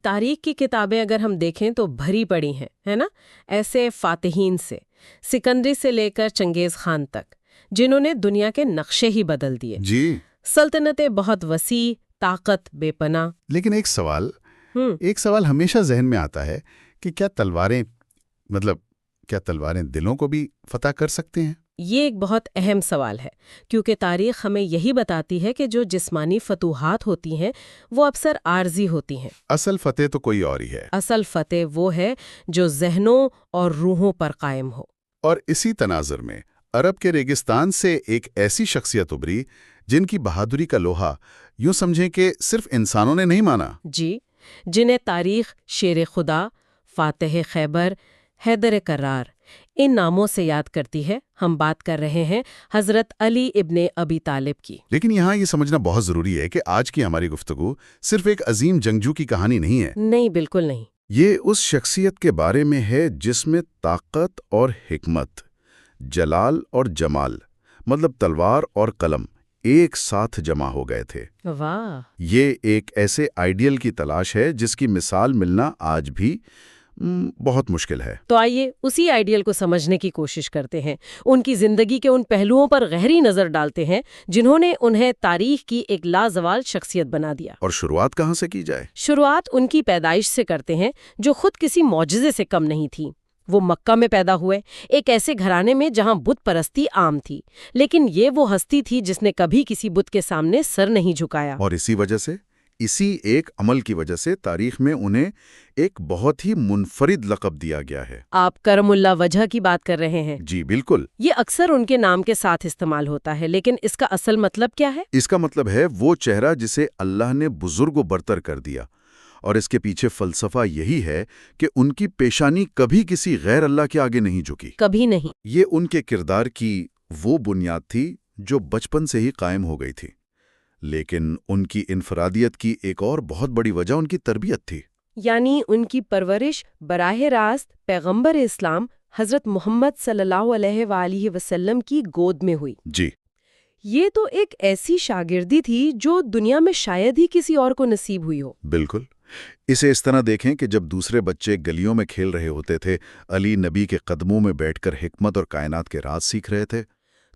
تاریخ کی کتابیں اگر ہم دیکھیں تو بھری پڑی ہیں، ہے نا، ایسے فاتحین سے، سکندری سے لے کر چنگیز خان تک، جنہوں نے دنیا کے نقشے ہی بدل دیے۔ جی، سلطنتیں بہت وسیع، طاقت بے پناہ۔ لیکن ایک سوال ہمیشہ ذہن میں آتا ہے کہ کیا تلواریں دلوں کو بھی فتح کر سکتے ہیں؟ یہ ایک بہت اہم سوال ہے، کیونکہ تاریخ ہمیں یہی بتاتی ہے کہ جو جسمانی فتوحات ہوتی ہیں وہ اکثر عارضی ہوتی ہیں۔ اصل فتح تو کوئی اور ہی ہے۔ اصل فتح وہ ہے جو ذہنوں اور روحوں پر قائم ہو۔ اور اسی تناظر میں عرب کے ریگستان سے ایک ایسی شخصیت ابھری جن کی بہادری کا لوہا یوں سمجھیں کہ صرف انسانوں نے نہیں مانا۔ جی، جنہیں تاریخ شیر خدا، فاتح خیبر، حیدر کرار ان ناموں سے یاد کرتی ہے۔ ہم بات کر رہے ہیں حضرت علی ابن ابی طالب کی۔ لیکن یہاں یہ سمجھنا بہت ضروری ہے کہ آج کی ہماری گفتگو صرف ایک عظیم جنگجو کی کہانی نہیں ہے۔ نہیں، بالکل نہیں۔ یہ اس شخصیت کے بارے میں ہے جس میں طاقت اور حکمت، جلال اور جمال، مطلب تلوار اور قلم ایک ساتھ جمع ہو گئے تھے۔ واہ! یہ ایک ایسے آئیڈیل کی تلاش ہے جس کی مثال ملنا آج بھی بہت مشکل ہے۔ تو آئیے اسی آئیڈیل کو سمجھنے کی کوشش کرتے ہیں، ان کی زندگی کے ان پہلوؤں پر گہری نظر ڈالتے ہیں جنہوں نے انہیں تاریخ کی ایک لازوال شخصیت بنا دیا۔ اور شروعات کہاں سے کی جائے؟ شروعات ان کی پیدائش سے کرتے ہیں، جو خود کسی معجزے سے کم نہیں تھی۔ وہ مکہ میں پیدا ہوئے، ایک ایسے گھرانے میں جہاں بت پرستی عام تھی، لیکن یہ وہ ہستی تھی جس نے کبھی کسی بت کے سامنے سر نہیں جھکایا۔ اور اسی ایک عمل کی وجہ سے تاریخ میں انہیں ایک بہت ہی منفرد لقب دیا گیا ہے۔ آپ کرم اللہ وجہ کی بات کر رہے ہیں؟ جی بالکل۔ یہ اکثر ان کے نام کے ساتھ استعمال ہوتا ہے، لیکن اس کا اصل مطلب کیا ہے؟ اس کا مطلب ہے وہ چہرہ جسے اللہ نے بزرگ و برتر کر دیا، اور اس کے پیچھے فلسفہ یہی ہے کہ ان کی پیشانی کبھی کسی غیر اللہ کے آگے نہیں جھکی، کبھی نہیں۔ یہ ان کے کردار کی وہ بنیاد تھی جو بچپن سے ہی قائم ہو گئی تھی۔ لیکن ان کی انفرادیت کی ایک اور بہت بڑی وجہ ان کی تربیت تھی۔ یعنی ان کی پرورش براہ راست پیغمبر اسلام حضرت محمد صلی اللہ علیہ وآلہ وسلم کی گود میں ہوئی۔ جی، یہ تو ایک ایسی شاگردی تھی جو دنیا میں شاید ہی کسی اور کو نصیب ہوئی ہو۔ بالکل۔ اسے اس طرح دیکھیں کہ جب دوسرے بچے گلیوں میں کھیل رہے ہوتے تھے، علی نبی کے قدموں میں بیٹھ کر حکمت اور کائنات کے راز سیکھ رہے تھے۔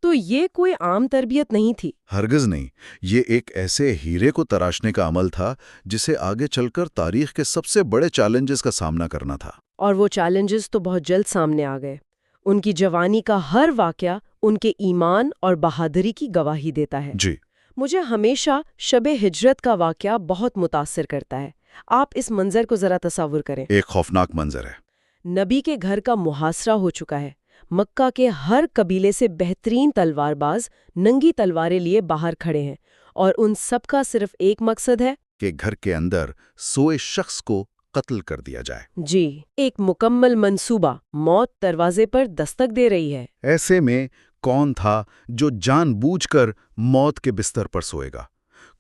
تو یہ کوئی عام تربیت نہیں تھی۔ ہرگز نہیں، یہ ایک ایسے ہیرے کو تراشنے کا عمل تھا جسے آگے چل کر تاریخ کے سب سے بڑے چیلنجز کا سامنا کرنا تھا۔ اور وہ چیلنجز تو بہت جلد سامنے آ گئے۔ ان کی جوانی کا ہر واقعہ ان کے ایمان اور بہادری کی گواہی دیتا ہے۔ جی، مجھے ہمیشہ شب ہجرت کا واقعہ بہت متاثر کرتا ہے۔ آپ اس منظر کو ذرا تصور کریں۔ ایک خوفناک منظر ہے۔ نبی کے گھر کا محاصرہ ہو چکا ہے۔ مکہ کے ہر قبیلے سے بہترین تلوار باز ننگی تلواریں لیے باہر کھڑے ہیں، اور ان سب کا صرف ایک مقصد ہے کہ گھر کے اندر سوئے شخص کو قتل کر دیا جائے۔ جی، ایک مکمل منصوبہ، موت دروازے پر دستک دے رہی ہے۔ ایسے میں کون تھا جو جان بوجھ کر موت کے بستر پر سوئے گا؟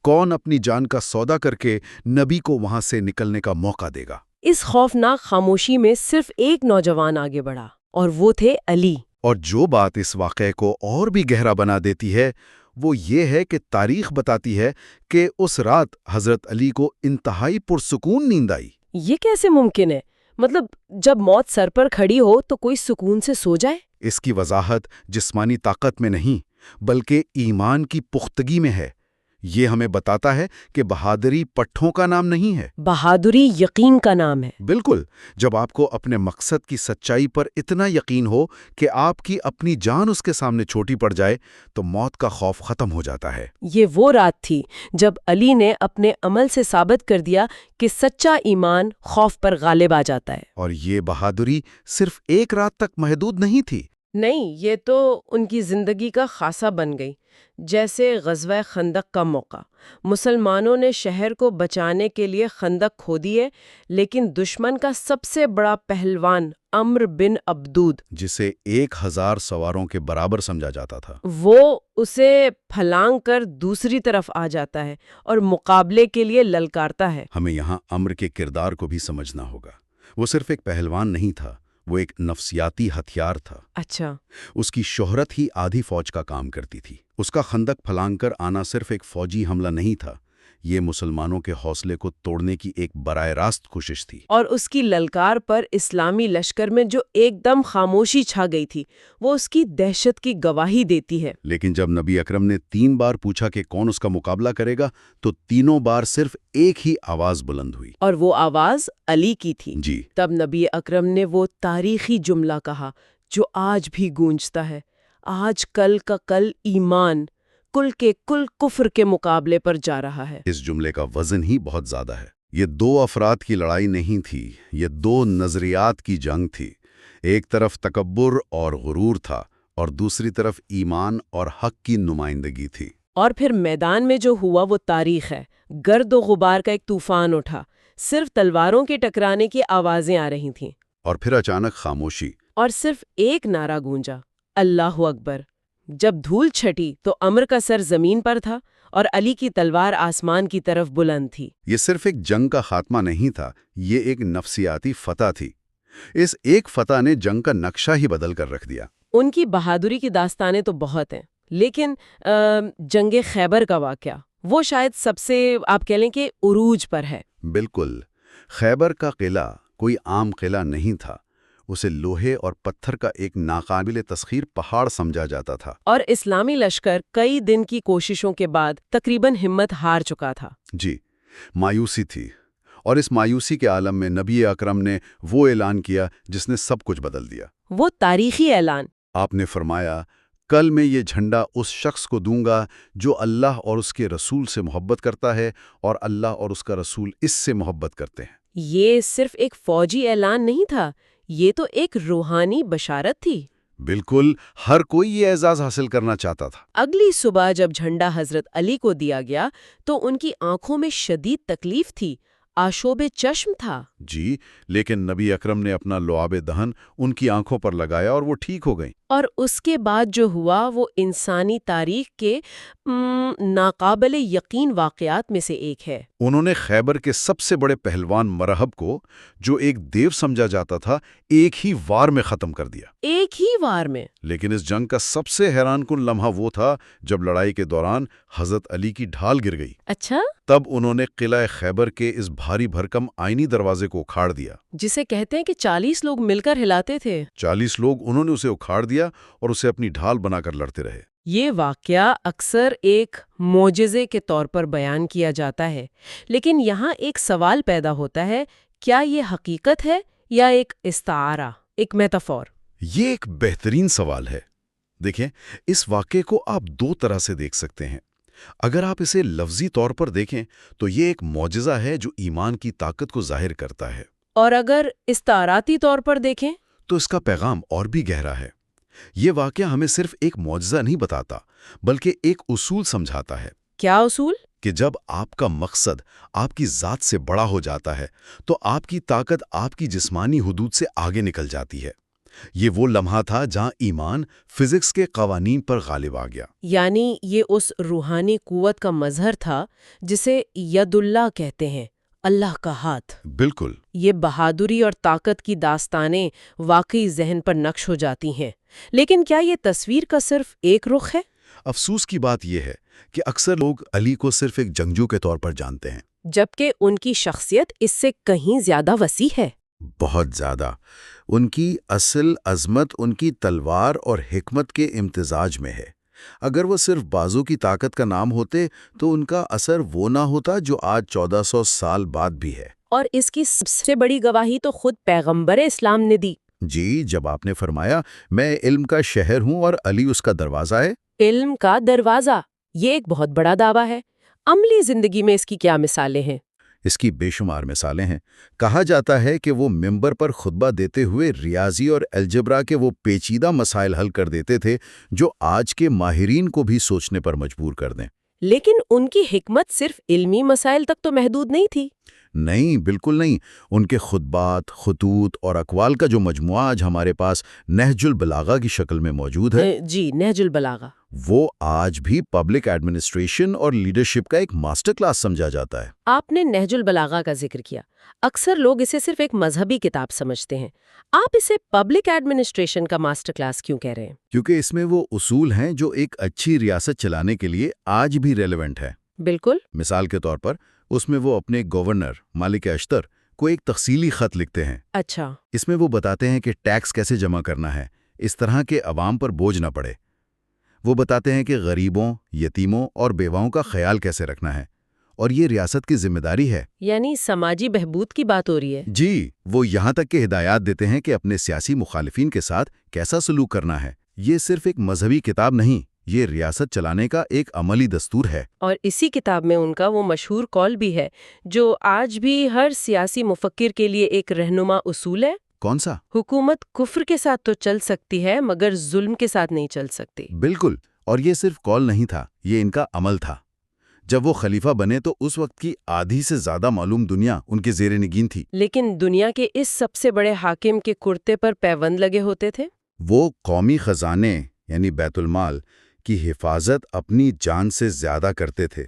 کون اپنی جان کا سودا کر کے نبی کو وہاں سے نکلنے کا موقع دے گا؟ اس خوفناک خاموشی میں صرف ایک نوجوان آگے بڑھا، اور وہ تھے علی۔ اور جو بات اس واقعے کو اور بھی گہرا بنا دیتی ہے وہ یہ ہے کہ تاریخ بتاتی ہے کہ اس رات حضرت علی کو انتہائی پرسکون نیند آئی۔ یہ کیسے ممکن ہے؟ مطلب جب موت سر پر کھڑی ہو تو کوئی سکون سے سو جائے؟ اس کی وضاحت جسمانی طاقت میں نہیں بلکہ ایمان کی پختگی میں ہے۔ یہ ہمیں بتاتا ہے کہ بہادری پٹھوں کا نام نہیں ہے، بہادری یقین کا نام ہے۔ بالکل۔ جب آپ کو اپنے مقصد کی سچائی پر اتنا یقین ہو کہ آپ کی اپنی جان اس کے سامنے چھوٹی پڑ جائے تو موت کا خوف ختم ہو جاتا ہے۔ یہ وہ رات تھی جب علی نے اپنے عمل سے ثابت کر دیا کہ سچا ایمان خوف پر غالب آ جاتا ہے۔ اور یہ بہادری صرف ایک رات تک محدود نہیں تھی۔ نہیں، یہ تو ان کی زندگی کا خاصہ بن گئی۔ جیسے غزوہ خندق کا موقع، مسلمانوں نے شہر کو بچانے کے لیے خندق کھودی ہے، لیکن دشمن کا سب سے بڑا پہلوان عمرو بن عبدود، جسے 1000 سواروں کے برابر سمجھا جاتا تھا، وہ اسے پھلانگ کر دوسری طرف آ جاتا ہے اور مقابلے کے لیے للکارتا ہے۔ ہمیں یہاں عمرو کے کردار کو بھی سمجھنا ہوگا۔ وہ صرف ایک پہلوان نہیں تھا، وہ ایک نفسیاتی ہتھیار تھا۔ اچھا، اس کی شہرت ہی آدھی فوج کا کام کرتی تھی۔ اس کا خندق پھلانگ کر آنا صرف ایک فوجی حملہ نہیں تھا، یہ مسلمانوں کے حوصلے کو توڑنے کی ایک براہ راست کوشش تھی۔ اور اس کی للکار پر اسلامی لشکر میں جو ایک دم خاموشی چھا گئی تھی وہ اس کی دہشت کی گواہی دیتی ہے۔ لیکن جب نبی اکرم نے 3 بار پوچھا کہ کون اس کا مقابلہ کرے گا تو تینوں بار صرف ایک ہی آواز بلند ہوئی، اور وہ آواز علی کی تھی۔ جی تب نبی اکرم نے وہ تاریخی جملہ کہا جو آج بھی گونجتا ہے، آج کل کا کل ایمان کل کے کل کفر کے مقابلے پر جا رہا ہے۔ اس جملے کا وزن ہی بہت زیادہ ہے۔ یہ 2 افراد کی لڑائی نہیں تھی، یہ 2 نظریات کی جنگ تھی۔ ایک طرف تکبر اور غرور تھا اور دوسری طرف ایمان اور حق کی نمائندگی تھی۔ اور پھر میدان میں جو ہوا وہ تاریخ ہے۔ گرد و غبار کا ایک طوفان اٹھا، صرف تلواروں کے ٹکرانے کی آوازیں آ رہی تھیں، اور پھر اچانک خاموشی۔ اور صرف ایک نعرہ گونجا، اللہ اکبر۔ جب دھول چھٹی تو عمر کا سر زمین پر تھا اور علی کی تلوار آسمان کی طرف بلند تھی۔ یہ صرف ایک جنگ کا خاتمہ نہیں تھا، یہ ایک نفسیاتی فتح تھی۔ اس ایک فتح نے جنگ کا نقشہ ہی بدل کر رکھ دیا۔ ان کی بہادری کی داستانیں تو بہت ہیں، لیکن جنگ خیبر کا واقعہ وہ شاید سب سے آپ کہہ لیں کہ عروج پر ہے۔ بالکل، خیبر کا قلعہ کوئی عام قلعہ نہیں تھا، اسے لوہے اور پتھر کا ایک ناقابل تسخیر پہاڑ سمجھا جاتا تھا۔ اور اسلامی لشکر کئی دن کی کوششوں کے بعد تقریباً ہمت ہار چکا تھا۔ جی، مایوسی تھی، اور اس مایوسی کے عالم میں نبی اکرم نے وہ اعلان کیا جس نے سب کچھ بدل دیا۔ وہ تاریخی اعلان، آپ نے فرمایا، کل میں یہ جھنڈا اس شخص کو دوں گا جو اللہ اور اس کے رسول سے محبت کرتا ہے اور اللہ اور اس کا رسول اس سے محبت کرتے ہیں۔ یہ صرف ایک فوجی اعلان نہیں تھا، یہ تو ایک روحانی بشارت تھی۔ بالکل، ہر کوئی یہ اعزاز حاصل کرنا چاہتا تھا۔ اگلی صبح جب جھنڈا حضرت علی کو دیا گیا تو ان کی آنکھوں میں شدید تکلیف تھی، آشوب چشم تھا۔ جی، لیکن نبی اکرم نے اپنا لعاب دہن ان کی آنکھوں پر لگایا اور وہ ٹھیک ہو گئیں۔ اور اس کے بعد جو ہوا وہ انسانی تاریخ کے ناقابل یقین واقعات میں سے ایک ہے۔ انہوں نے خیبر کے سب سے بڑے پہلوان مرہب کو، جو ایک دیو سمجھا جاتا تھا، ایک ہی وار میں ختم کر دیا۔ ایک ہی وار میں۔ لیکن اس جنگ کا سب سے حیران کن لمحہ وہ تھا جب لڑائی کے دوران حضرت علی کی ڈھال گر گئی۔ اچھا؟ تب انہوں نے قلعہ خیبر کے اس بھاری بھرکم آئینی دروازے کو اکھاڑ دیا۔ جسے کہتے ہیں کہ 40 لوگ مل کر ہلاتے تھے۔ 40 لوگ، انہوں نے اسے اکھاڑ دیا اور اسے اپنی ڈھال بنا کر لڑتے رہے۔ یہ واقعہ اکثر ایک معجزے کے طور پر بیان کیا جاتا ہے، لیکن یہاں ایک سوال پیدا ہوتا ہے، کیا یہ حقیقت ہے یا ایک استعارہ، ایک میتافور؟ یہ ایک بہترین سوال ہے۔ دیکھیں، اس واقعے کو آپ 2 طرح سے دیکھ سکتے ہیں۔ اگر آپ اسے لفظی طور پر دیکھیں تو یہ ایک معجزہ ہے جو ایمان کی طاقت کو ظاہر کرتا ہے، اور اگر استعاراتی طور پر دیکھیں تو اس کا پیغام اور بھی گہرا ہے۔ یہ واقعہ ہمیں صرف ایک معجزہ نہیں بتاتا، بلکہ ایک اصول سمجھاتا ہے۔ کیا اصول؟ کہ جب آپ کا مقصد آپ کی ذات سے بڑا ہو جاتا ہے تو آپ کی طاقت آپ کی جسمانی حدود سے آگے نکل جاتی ہے۔ یہ وہ لمحہ تھا جہاں ایمان فزکس کے قوانین پر غالب آ گیا۔ یعنی یہ اس روحانی قوت کا مظہر تھا جسے ید اللہ کہتے ہیں، اللہ کا ہاتھ۔ بالکل۔ یہ بہادری اور طاقت کی داستانیں واقعی ذہن پر نقش ہو جاتی ہیں، لیکن کیا یہ تصویر کا صرف ایک رخ ہے؟ افسوس کی بات یہ ہے کہ اکثر لوگ علی کو صرف ایک جنگجو کے طور پر جانتے ہیں، جبکہ ان کی شخصیت اس سے کہیں زیادہ وسیع ہے۔ بہت زیادہ۔ ان کی اصل عظمت ان کی تلوار اور حکمت کے امتزاج میں ہے۔ اگر وہ صرف بازو کی طاقت کا نام ہوتے تو ان کا اثر وہ نہ ہوتا جو آج 1400 سال بعد بھی ہے۔ اور اس کی سب سے بڑی گواہی تو خود پیغمبر اسلام نے دی۔ جی، جب آپ نے فرمایا، میں علم کا شہر ہوں اور علی اس کا دروازہ ہے۔ علم کا دروازہ، یہ ایک بہت بڑا دعویٰ ہے۔ عملی زندگی میں اس کی کیا مثالیں ہیں؟ اس کی بے شمار مثالیں ہیں۔ کہا جاتا ہے کہ وہ ممبر پر خطبہ دیتے ہوئے ریاضی اور الجبرا کے وہ پیچیدہ مسائل حل کر دیتے تھے جو آج کے ماہرین کو بھی سوچنے پر مجبور کر دیں۔ لیکن ان کی حکمت صرف علمی مسائل تک تو محدود نہیں تھی۔ نہیں، بالکل نہیں۔ ان کے خطبات، خطوط اور اقوال کا جو مجموعہ آج ہمارے پاس نہج البلاغہ کی شکل میں موجود ہے، جی، نہج البلاغہ، وہ آج بھی پبلک ایڈمنسٹریشن اور لیڈرشپ کا ایک ماسٹر کلاس سمجھا جاتا ہے۔ آپ نے نہج البلاغہ کا ذکر کیا۔ اکثر لوگ اسے صرف ایک مذہبی کتاب سمجھتے ہیں، آپ اسے پبلک ایڈمنسٹریشن کا ماسٹر کلاس کیوں کہہ رہے ہیں؟ کیونکہ اس میں وہ اصول ہیں جو ایک اچھی ریاست چلانے کے لیے آج بھی ریلیونٹ ہے۔ بالکل. مثال کے طور پر اس میں وہ اپنے گورنر مالک اشتر کو ایک تفصیلی خط لکھتے ہیں. اچھا. اس میں وہ بتاتے ہیں کہ ٹیکس کیسے جمع کرنا ہے اس طرح کہ عوام پر بوجھ نہ پڑے. وہ بتاتے ہیں کہ غریبوں، یتیموں اور بیواؤں کا خیال کیسے رکھنا ہے، اور یہ ریاست کی ذمہ داری ہے. یعنی سماجی بہبود کی بات ہو رہی ہے. جی، وہ یہاں تک کہ ہدایات دیتے ہیں کہ اپنے سیاسی مخالفین کے ساتھ کیسا سلوک کرنا ہے. یہ صرف ایک مذہبی کتاب نہیں، یہ ریاست چلانے کا ایک عملی دستور ہے. اور اسی کتاب میں ان کا وہ مشہور قول بھی ہے جو آج بھی ہر سیاسی مفکر کے لیے ایک رہنما اصول ہے. کون سا؟ حکومت کفر کے ساتھ تو چل سکتی ہے مگر ظلم کے ساتھ نہیں چل سکتی. بالکل. اور یہ صرف قول نہیں تھا، یہ ان کا عمل تھا. جب وہ خلیفہ بنے تو اس وقت کی آدھی سے زیادہ معلوم دنیا ان کے زیر نگین تھی. لیکن دنیا کے اس سب سے بڑے حاکم کے کرتے پر پیوند لگے ہوتے تھے. وہ قومی خزانے یعنی بیت المال کی حفاظت اپنی جان سے زیادہ کرتے تھے.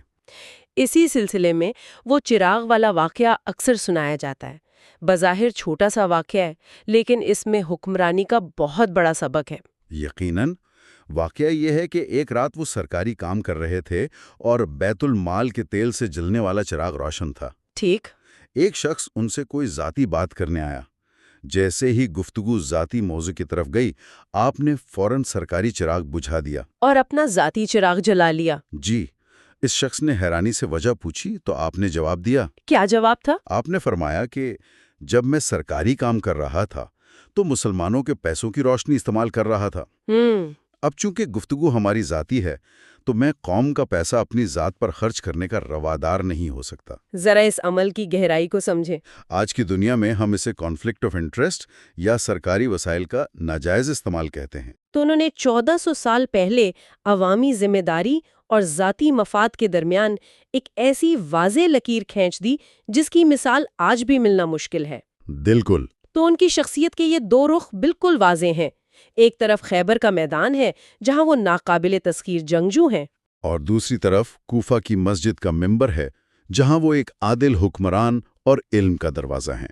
اسی سلسلے میں وہ چراغ والا واقعہ اکثر سنایا جاتا ہے. بظاہر چھوٹا سا واقعہ ہے لیکن اس میں حکمرانی کا بہت بڑا سبق ہے. یقیناً. واقعہ یہ ہے کہ ایک رات وہ سرکاری کام کر رہے تھے اور بیت المال کے تیل سے جلنے والا چراغ روشن تھا. ٹھیک. ایک شخص ان سے کوئی ذاتی بات کرنے آیا. جیسے ہی گفتگو ذاتی موضوع کی طرف گئی، آپ نے فوراً سرکاری چراغ بجھا دیا اور اپنا ذاتی چراغ جلا لیا. جی. اس شخص نے حیرانی سے وجہ پوچھی تو آپ نے جواب دیا. کیا جواب تھا؟ آپ نے فرمایا کہ جب میں سرکاری کام کر رہا تھا تو مسلمانوں کے پیسوں کی روشنی استعمال کر رہا تھا. اب چونکہ گفتگو ہماری ذاتی ہے تو میں قوم کا پیسہ اپنی ذات پر خرچ کرنے کا روادار نہیں ہو سکتا. ذرا اس عمل کی گہرائی کو سمجھیں. آج کی دنیا میں ہم اسے کانفلکٹ آف انٹرسٹ یا سرکاری وسائل کا ناجائز استعمال کہتے ہیں. تو انہوں نے 1400 سال پہلے عوامی ذمہ داری اور ذاتی مفاد کے درمیان ایک ایسی واضح لکیر کھینچ دی جس کی مثال آج بھی ملنا مشکل ہے. بالکل. تو ان کی شخصیت کے یہ دو رخ بالکل واضح ہیں. ایک طرف خیبر کا میدان ہے جہاں وہ ناقابل تسخیر جنگجو ہیں، اور دوسری طرف کوفہ کی مسجد کا ممبر ہے جہاں وہ ایک عادل حکمران اور علم کا دروازہ ہیں.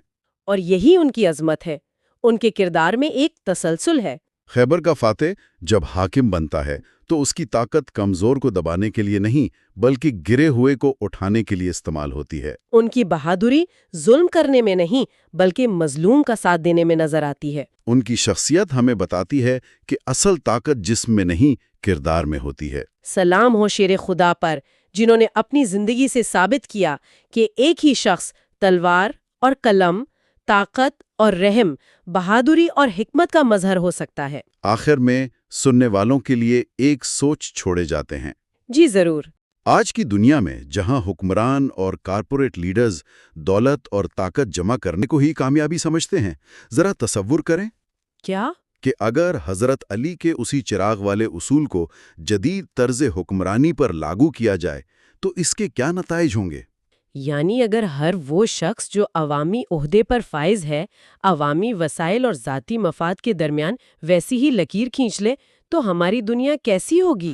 اور یہی ان کی عظمت ہے. ان کے کردار میں ایک تسلسل ہے. خیبر کا فاتح جب حاکم بنتا ہے تو اس کی طاقت کمزور کو دبانے کے لیے نہیں بلکہ گرے ہوئے کو اٹھانے کے لیے استعمال ہوتی ہے. ان کی بہادری ظلم کرنے میں نہیں بلکہ مظلوم کا ساتھ دینے میں نظر آتی ہے. ان کی شخصیت ہمیں بتاتی ہے کہ اصل طاقت جسم میں نہیں کردار میں ہوتی ہے. سلام ہو شیر خدا پر جنہوں نے اپنی زندگی سے ثابت کیا کہ ایک ہی شخص تلوار اور قلم، طاقت اور رحم، بہادری اور حکمت کا مظہر ہو سکتا ہے. آخر میں سننے والوں کے لیے ایک سوچ چھوڑے جاتے ہیں. جی ضرور. آج کی دنیا میں جہاں حکمران اور کارپوریٹ لیڈرز دولت اور طاقت جمع کرنے کو ہی کامیابی سمجھتے ہیں، ذرا تصور کریں کیا کہ اگر حضرت علی کے اسی چراغ والے اصول کو جدید طرز حکمرانی پر لاگو کیا جائے تو اس کے کیا نتائج ہوں گے؟ یعنی اگر ہر وہ شخص جو عوامی عہدے پر فائز ہے عوامی وسائل اور ذاتی مفاد کے درمیان ویسی ہی لکیر کھینچ لے تو ہماری دنیا کیسی ہوگی؟